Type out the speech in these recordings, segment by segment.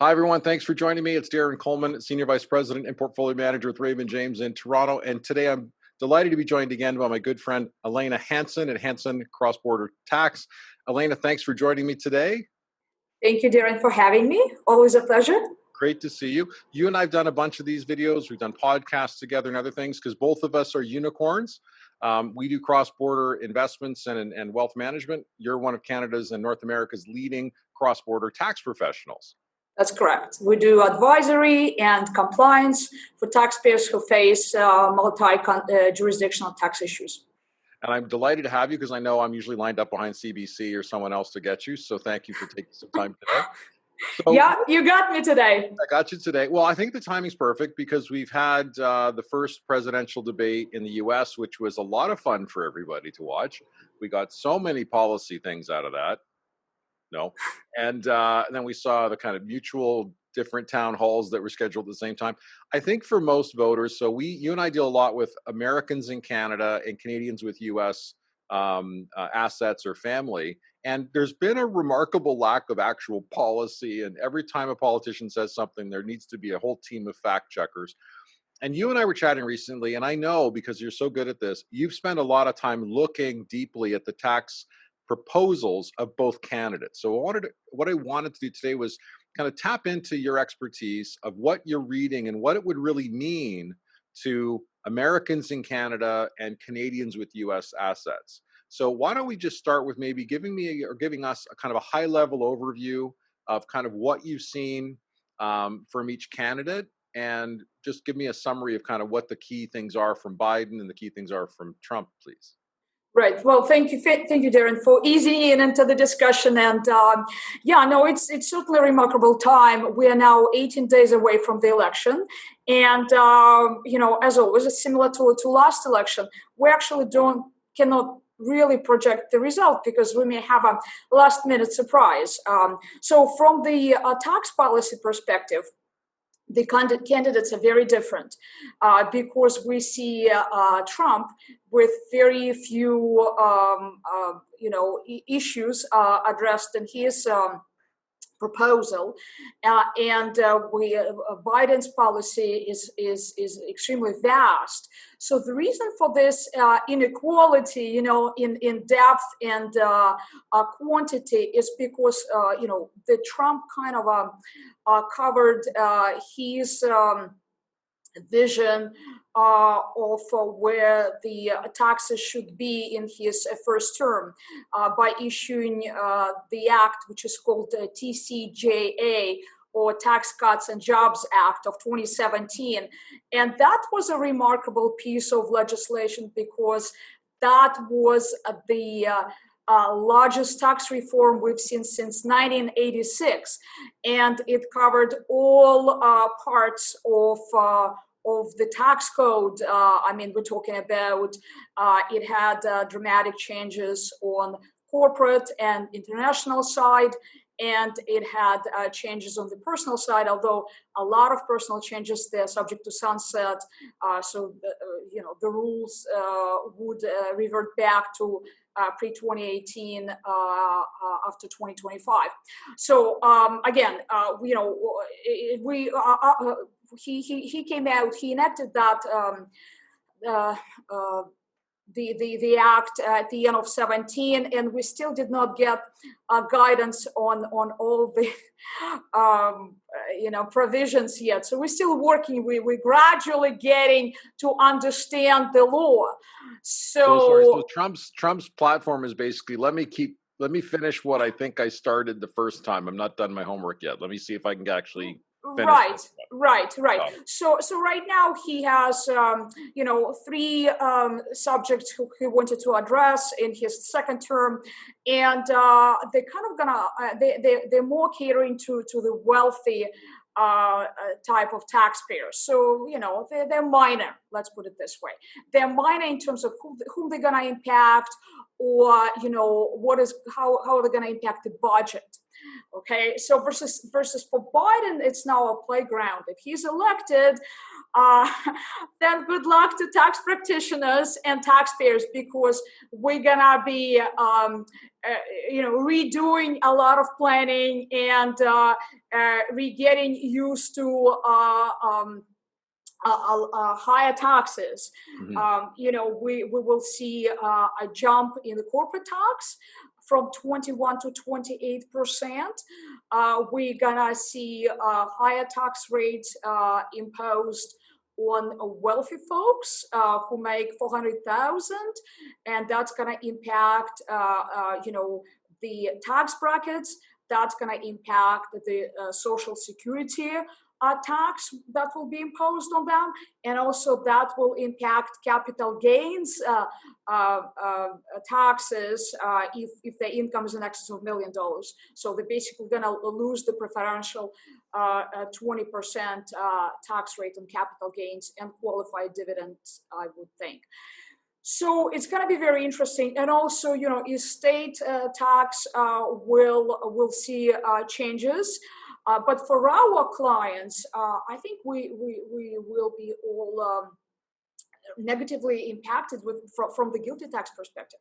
Hi, everyone. Thanks for joining me. It's Darren Coleman, Senior Vice President and Portfolio Manager with Raymond James in Toronto. And today I'm delighted to be joined again by my good friend, Elena Hanson at Hanson Cross-Border Tax. Elena, thanks for joining me today. Thank you, Darren, for having me. Always a pleasure. Great to see you. You and I have done a bunch of these videos. We've done podcasts together and other things because both of us are unicorns. We do cross-border investments and wealth management. You're one of Canada's and North America's leading cross-border tax professionals. That's correct. We do advisory and compliance for taxpayers who face multi-jurisdictional tax issues. And I'm delighted to have you because I know I'm usually lined up behind CBC or someone else to get you. So thank you for taking some time today. So, yeah, you got me today. I got you today. Well, I think the timing's perfect because we've had the first presidential debate in the U.S., which was a lot of fun for everybody to watch. We got so many policy things out of that. And then we saw the kind of mutual different town halls that were scheduled at the same time. I think for most voters, so you and I deal a lot with Americans in Canada and Canadians with U.S. Assets or family. And there's been a remarkable lack of actual policy. And every time a politician says something, there needs to be a whole team of fact checkers. And you and I were chatting recently, and I know because you're so good at this, you've spent a lot of time looking deeply at the tax proposals of both candidates. So what I wanted to do today was kind of tap into your expertise of what you're reading and what it would really mean to Americans in Canada and Canadians with U.S. assets. So why don't we just start with maybe giving us a kind of a high level overview of kind of what you've seen from each candidate, and just give me a summary of kind of what the key things are from Biden and the key things are from Trump, please. Right. Well, thank you, Darren, for easing into the discussion. And it's certainly a remarkable time. We are now 18 days away from the election, and as always, similar to last election, we actually cannot really project the result because we may have a last-minute surprise. So, from the tax policy perspective, the candidates are very different because we see Trump with very few, issues addressed in his proposal, and Biden's policy is extremely vast. So the reason for this inequality, in depth and quantity, is because the Trump kind of covered his vision of where the taxes should be in his first term by issuing the act, which is called TCJA, or Tax Cuts and Jobs Act of 2017. And that was a remarkable piece of legislation because that was the largest tax reform we've seen since 1986. And it covered all parts of the tax code. We're talking about it had dramatic changes on corporate and international side, and it had changes on the personal side, although a lot of personal changes, they're subject to sunset. So the rules would revert back to pre-2018 after 2025. So again, he came out, he enacted that the act at the end of 17, and we still did not get guidance on all the provisions yet. So we're still working. We're gradually getting to understand the law. So Trump's platform is basically let me finish what I think I started the first time. I'm not done my homework yet. Let me see if I can actually. Right. So right now he has, three subjects who he wanted to address in his second term, and they're kind of they're more catering to the wealthy type of taxpayers. So, they're minor, let's put it this way. They're minor in terms of whom they're going to impact, or how are they going to impact the budget. Okay, so versus for Biden, it's now a playground. If he's elected, uh, then good luck to tax practitioners and taxpayers, because we're gonna be redoing a lot of planning and re-getting used to higher taxes. Mhm. We will see a jump in the corporate tax from 21 to 28%. We're gonna see higher tax rates imposed on wealthy folks who make 400,000, and that's gonna impact the tax brackets. That's gonna impact the Social Security tax that will be imposed on them, and also that will impact capital gains taxes if their income is in excess of $1 million. So they're basically going to lose the preferential 20% tax rate on capital gains and qualified dividends, I would think. So it's going to be very interesting, and also, estate tax will see changes. But for our clients, I think we will be all negatively impacted from the guilty tax perspective,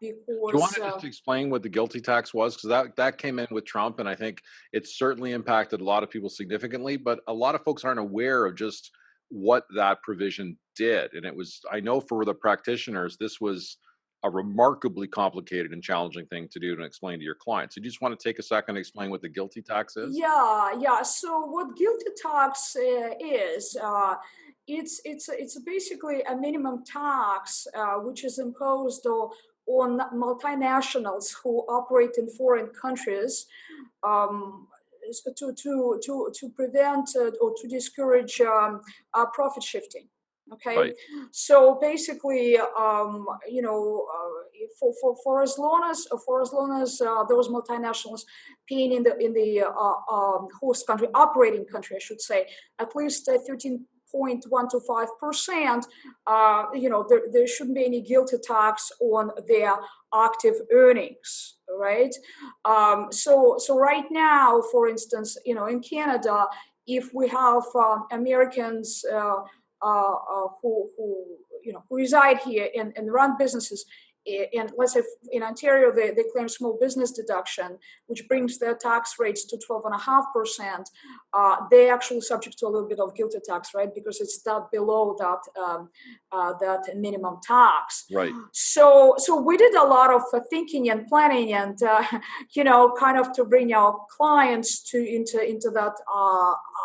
Do you want because to just explain what the guilty tax was? Because that came in with Trump, and I think it's certainly impacted a lot of people significantly. But a lot of folks aren't aware of just what that provision did. And it was, I know for the practitioners, this was a remarkably complicated and challenging thing to do and explain to your clients. So you just want to take a second to explain what the guilty tax is? yeah. So what guilty tax is, it's basically a minimum tax which is imposed on multinationals who operate in foreign countries, um, to prevent or to discourage profit shifting. Okay, Right. so basically, for as long as those multinationals paying in the host country, operating country, I should say, at least 13.1 to 5%, there shouldn't be any guilty tax on their active earnings, right? So right now, for instance, in Canada, if we have Americans who reside here and run businesses, and let's say in Ontario they claim small business deduction, which brings their tax rates to 12.5%. They're actually subject to a little bit of guilty tax, right? Because it's that below that minimum tax. Right. So we did a lot of thinking and planning, and kind of to bring our clients into that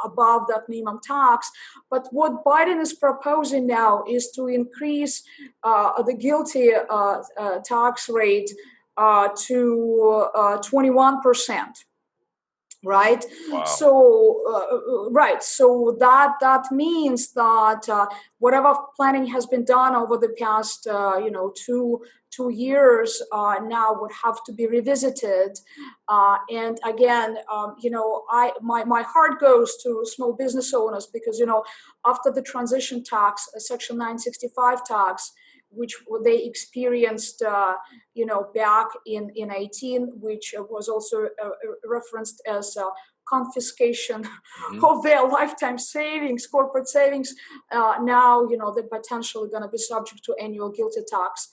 above that minimum tax. But what Biden is proposing now is to increase the guilty tax rate to 21%. Right. Wow. So that means that whatever planning has been done over the past 2 years now would have to be revisited. And again, my heart goes to small business owners, because after the transition tax, Section 965 tax, which they experienced, back in 18, which was also referenced as confiscation Hmm. of their lifetime savings, corporate savings. Now, they're potentially going to be subject to annual guilty tax.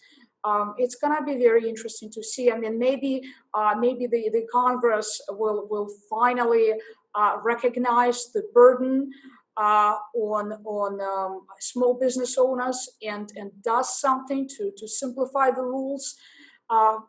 It's going to be very interesting to see. I mean, maybe the Congress will finally recognize the burden on small business owners and does something to simplify the rules.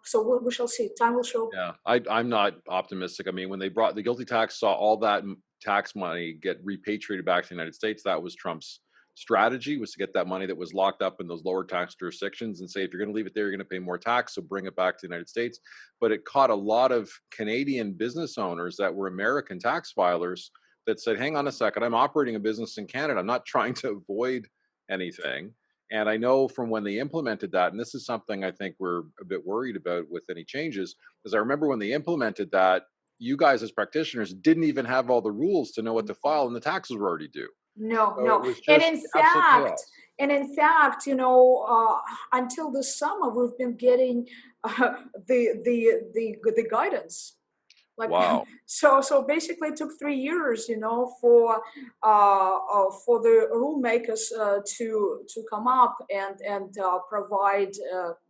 So we shall see. Time will show. Yeah, I'm not optimistic. I mean, when they brought the guilty tax, saw all that tax money get repatriated back to the United States. That was Trump's strategy, was to get that money that was locked up in those lower tax jurisdictions and say, if you're going to leave it there, you're going to pay more tax, so bring it back to the United States. But it caught a lot of Canadian business owners that were American tax filers that said, hang on a second, I'm operating a business in Canada. I'm not trying to avoid anything. And I know from when they implemented that, and this is something I think we're a bit worried about with any changes, because I remember when they implemented that, you guys as practitioners didn't even have all the rules to know what to file, and the taxes were already due. No, So it no. was And just in absolute fact, chaos. until the summer, we've been getting the guidance. Like Wow. so basically it took 3 years, for the rule makers to come up and provide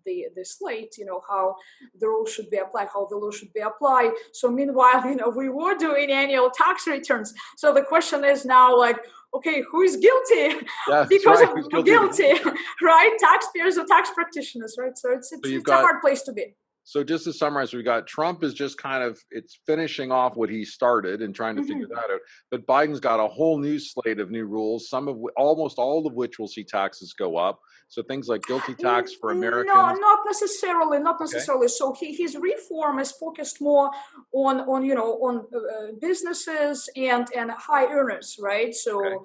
the slate, how the rule should be applied, how the law should be applied. So meanwhile, we were doing annual tax returns. So the question is now, like, okay, who is guilty Yeah, that's because right. of Who's guilty of the guilty, guilty tax? right? Taxpayers or tax practitioners, right? So it's So it's you've it's a got hard place to be. So just to summarize, we got Trump is just kind of it's finishing off what he started and trying to figure Mhm. that out. But Biden's got a whole new slate of new rules, almost all of which will see taxes go up. So things like guilty tax for No, Americans. not necessarily. Not Okay. necessarily. So his reform is focused more on businesses and high earners, right? Okay. So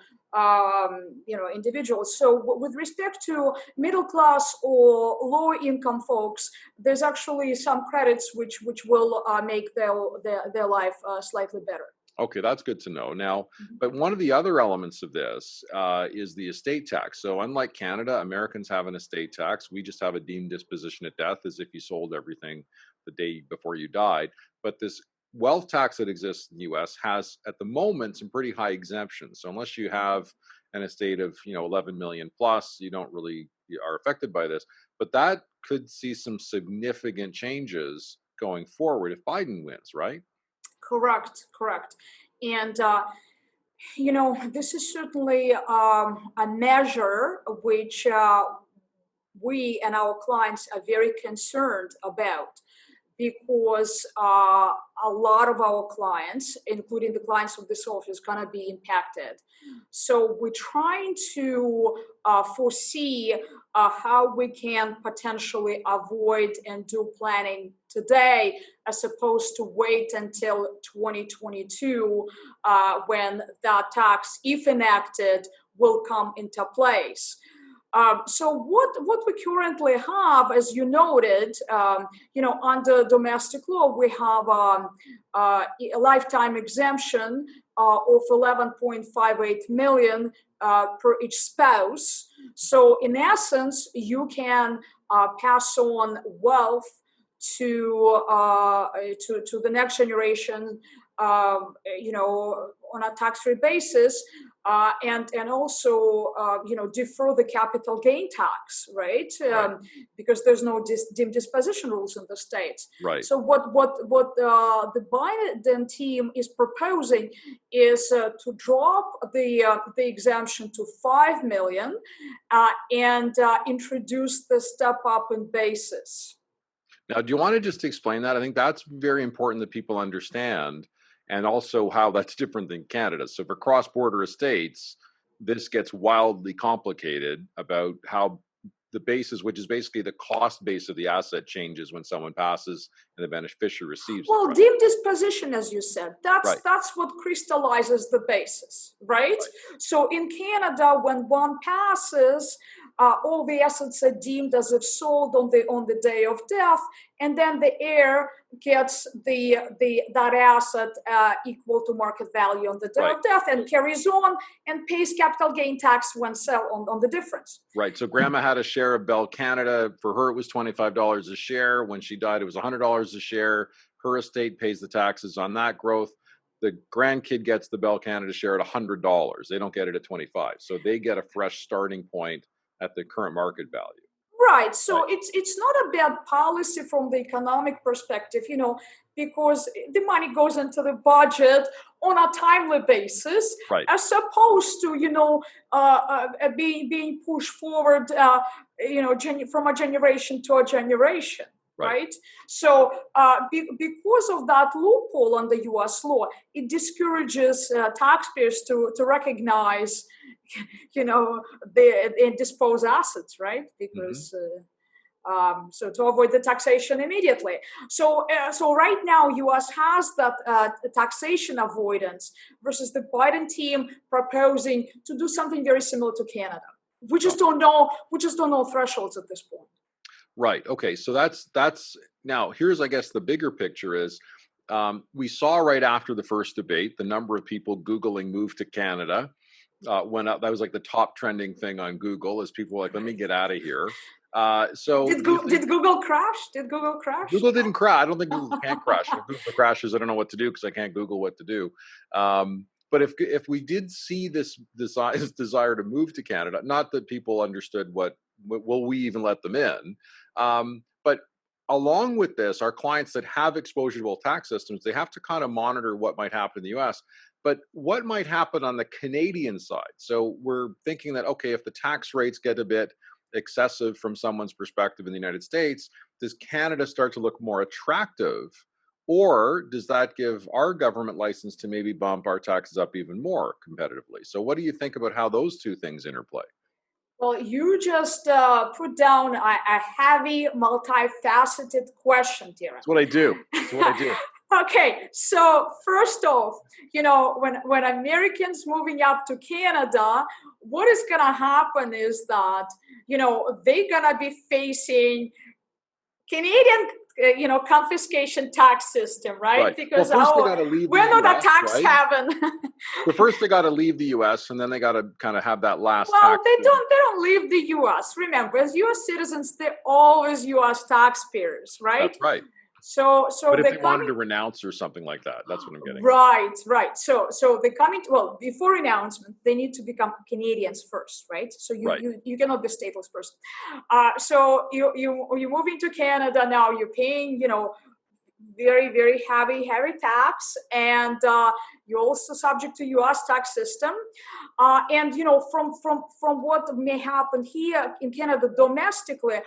individuals. So with respect to middle class or lower income folks, there's actually some credits which will make their life slightly better. Okay, that's good to know. Now, Mhm. but one of the other elements of this is the estate tax. So, unlike Canada, Americans have an estate tax. We just have a deemed disposition at death, as if you sold everything the day before you died. But this wealth tax that exists in the U.S. has, at the moment, some pretty high exemptions. So, unless you have an estate of 11 million plus, you are affected by this. But that could see some significant changes going forward if Biden wins, right? Correct, correct. And this is certainly a measure which we and our clients are very concerned about, because a lot of our clients, including the clients of this office, going to be impacted. So we're trying to foresee how we can potentially avoid and do planning today, as opposed to wait until 2022 when that tax, if enacted, will come into place. So what we currently have, as you noted, under domestic law, we have a lifetime exemption of 11.58 million per each spouse. So in essence, you can pass on wealth to the next generation, on a tax-free basis, and also defer the capital gain tax, right? Right. Because there's no deemed disposition rules in the states. Right. So what the Biden team is proposing is to drop the exemption to 5 million and introduce the step up in basis. Now, do you want to just explain that? I think that's very important that people understand, and also how that's different than Canada. So, for cross border estates, this gets wildly complicated about how the basis, which is basically the cost base of the asset, changes when someone passes and the beneficiary receives it, Well, right? deemed disposition, as you said, that's Right. that's what crystallizes the basis, right? Right. So in Canada, when one passes, all the assets are deemed as if sold on the day of death, and then the heir gets the that asset equal to market value on the day Right. of death, and carries on and pays capital gain tax when sell on the difference. Right. So grandma had a share of Bell Canada. For her, it was $25 a share. When she died, it was $100 a share. Her estate pays the taxes on that growth. The grandkid gets the Bell Canada share at $100. They don't get it at 25. So they get a fresh starting point at the current market value. Right. So Right. it's not a bad policy from the economic perspective, because the money goes into the budget on a timely basis, Right. as opposed to being pushed forward, from a generation to a generation. Right. Right. So because of that loophole under U.S. law, it discourages taxpayers to recognize they dispose assets, right? Hmm. Because so to avoid the taxation immediately. So right now, U.S. has that taxation avoidance, versus the Biden team proposing to do something very similar to Canada. We just don't know. We just don't know thresholds at this point. Right. Okay. So that's now here's, I guess, the bigger picture is we saw right after the first debate the number of people Googling move to Canada. went up. That was like the top trending thing on Google as people were like, let me get out of here. Did Google crash? Did Google crash? Google didn't crash. I don't think Google can crash. If Google crashes, I don't know what to do because I can't Google what to do. But if we did see this desire to move to Canada, not that people understood will we even let them in, but along with this, our clients that have exposure to both tax systems, they have to kind of monitor what might happen in the U.S., but what might happen on the Canadian side. So we're thinking that, okay, if the tax rates get a bit excessive from someone's perspective in the United States, does Canada start to look more attractive? Or does that give our government license to maybe bump our taxes up even more competitively? So what do you think about how those two things interplay? Well, you just put down a heavy, multifaceted question, Darren. That's what I do. That's what I do. Okay, so first off, when Americans moving up to Canada, what is going to happen is that, they're going to be facing Canadian, confiscation tax system, right? Because well, first they got to leave we're the not US, a tax right? haven. So first they got to leave the U.S. and then they got to kind of have that last. Well, tax they don't leave the U.S. Remember, as U.S. citizens, they're always U.S. taxpayers, right? That's right. So but if they wanted to renounce or something like that, that's what I'm getting. Right. So they before renouncement, they need to become Canadians first, right? So you cannot be stateless person. So you move into Canada now. You're paying, very, very heavy tax, and you're also subject to U.S. tax system. And from what may happen here in Canada domestically,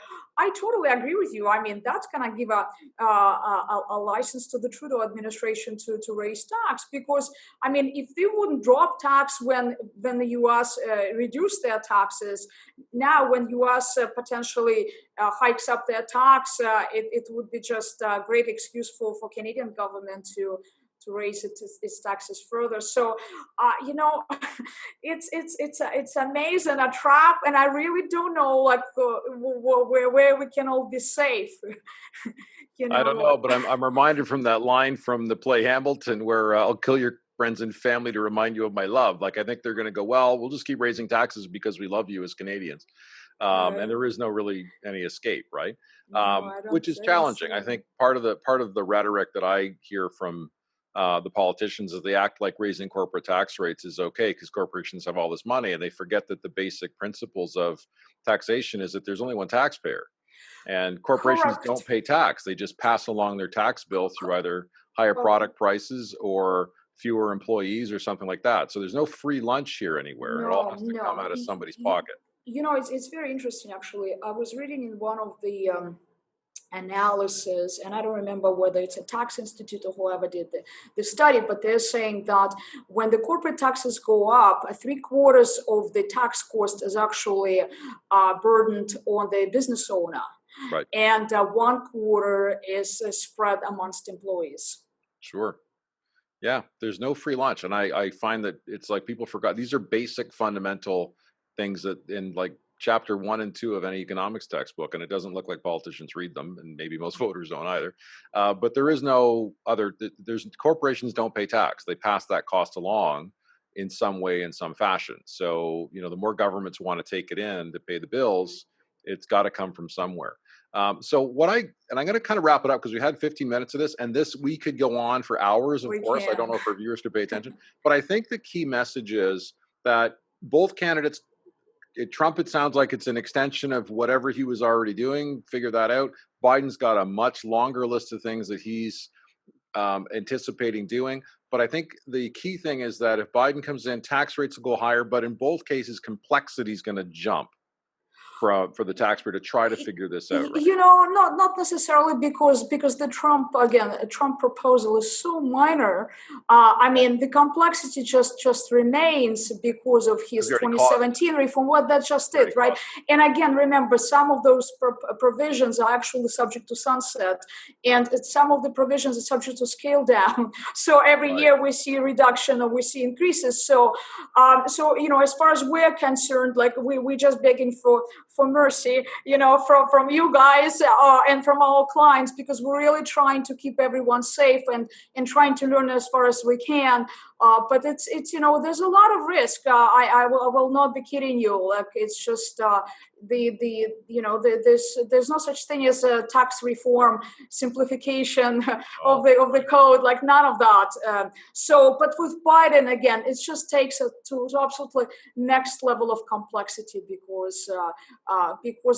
I totally agree with you. I mean, that's going to give a license to the Trudeau administration to raise tax, because I mean, if they wouldn't drop tax when the U.S. reduced their taxes, now when U.S. Potentially hikes up their tax, it would be just a great excuse for Canadian government to raise its taxes further. So, it's amazing, a trap, and I really don't know where we can all be safe. I don't know, but I'm reminded from that line from the play Hamilton, where I'll kill your friends and family to remind you of my love. Like, I think they're going to go, well, we'll just keep raising taxes because we love you as Canadians. And there is no really any escape, right? Which is challenging. So. I think part of the rhetoric that I hear from the politicians is they act like raising corporate tax rates is okay because corporations have all this money, and they forget that the basic principles of taxation is that there's only one taxpayer, and corporations don't pay tax. They just pass along their tax bill through either higher product prices or fewer employees or something like that. So there's no free lunch here anywhere. It all has to come out of somebody's pocket. It's very interesting, actually. I was reading in one of the analysis, and I don't remember whether it's a tax institute or whoever did the study, but they're saying that when the corporate taxes go up, 3/4 of the tax cost is actually burdened on the business owner. Right. And 1/4 is spread amongst employees. Sure. Yeah, there's no free lunch. And I find that it's like people forgot. These are basic fundamental things that in like chapter 1 and 2 of any economics textbook, and it doesn't look like politicians read them, and maybe most voters don't either. But there is no other, corporations don't pay tax. They pass that cost along in some way, in some fashion. So, the more governments want to take it in to pay the bills, it's got to come from somewhere. So I'm going to kind of wrap it up because we had 15 minutes of this, and we could go on for hours, of course. I don't know if our viewers could pay attention, but I think the key message is that both candidates, Trump, it sounds like it's an extension of whatever he was already doing. Figure that out. Biden's got a much longer list of things that he's anticipating doing. But I think the key thing is that if Biden comes in, tax rates will go higher, but in both cases, complexity is going to jump for the taxpayer to try to figure this out, right? Not necessarily because the Trump proposal is so minor. I mean, the complexity just remains because of his 2017 reform. What that just did, right? And again, remember, some of those provisions are actually subject to sunset, and some of the provisions are subject to scale down. So every year we see a reduction or we see increases. So as far as we're concerned, like we're just begging for mercy, from you guys and from our clients, because we're really trying to keep everyone safe and trying to learn as far as we can. But it's there's a lot of risk. I will not be kidding you. Like it's just there's no such thing as a tax reform simplification of the code, like none of that. But with Biden again, it just takes it to absolutely next level of complexity because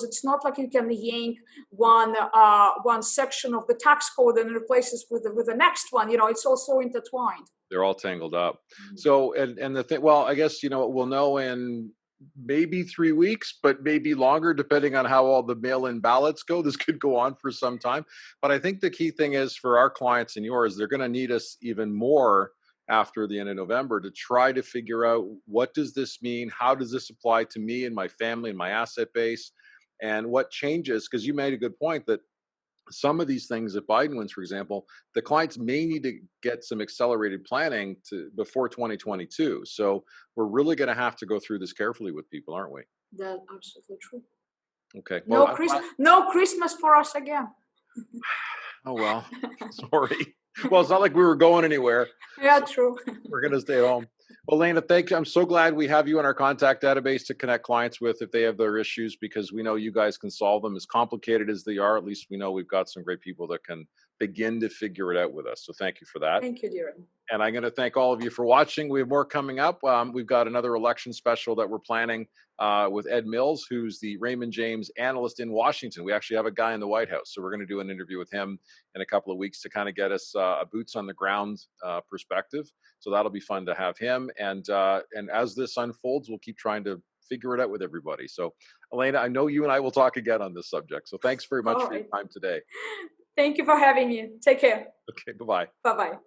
it's not like you can yank one section of the tax code and replace it with the next one. It's also intertwined. They're all tangled up. So, and the thing, well, I guess, we'll know in maybe 3 weeks, but maybe longer, depending on how all the mail-in ballots go. This could go on for some time. But I think the key thing is for our clients and yours, they're going to need us even more after the end of November to try to figure out, what does this mean? How does this apply to me and my family and my asset base? And what changes? Because you made a good point that some of these things, if Biden wins, for example, the clients may need to get some accelerated planning before 2022. So we're really going to have to go through this carefully with people, aren't we? That's absolutely true. Okay. Well, no Christmas for us again. Oh, well, sorry. Well, it's not like we were going anywhere. Yeah, true. We're going to stay home. Well, Elena, thank you. I'm so glad we have you in our contact database to connect clients with if they have their issues, because we know you guys can solve them. As complicated as they are, at least we know we've got some great people that can begin to figure it out with us. So thank you for that. Thank you, Darren. And I'm going to thank all of you for watching. We have more coming up. We've got another election special that we're planning with Ed Mills, who's the Raymond James analyst in Washington. We actually have a guy in the White House. So we're going to do an interview with him in a couple of weeks to kind of get us a boots on the ground perspective. So that'll be fun to have him. And as this unfolds, we'll keep trying to figure it out with everybody. So Elena, I know you and I will talk again on this subject. So thanks very much for your time today. Thank you for having me. Take care. Okay, bye-bye. Bye-bye.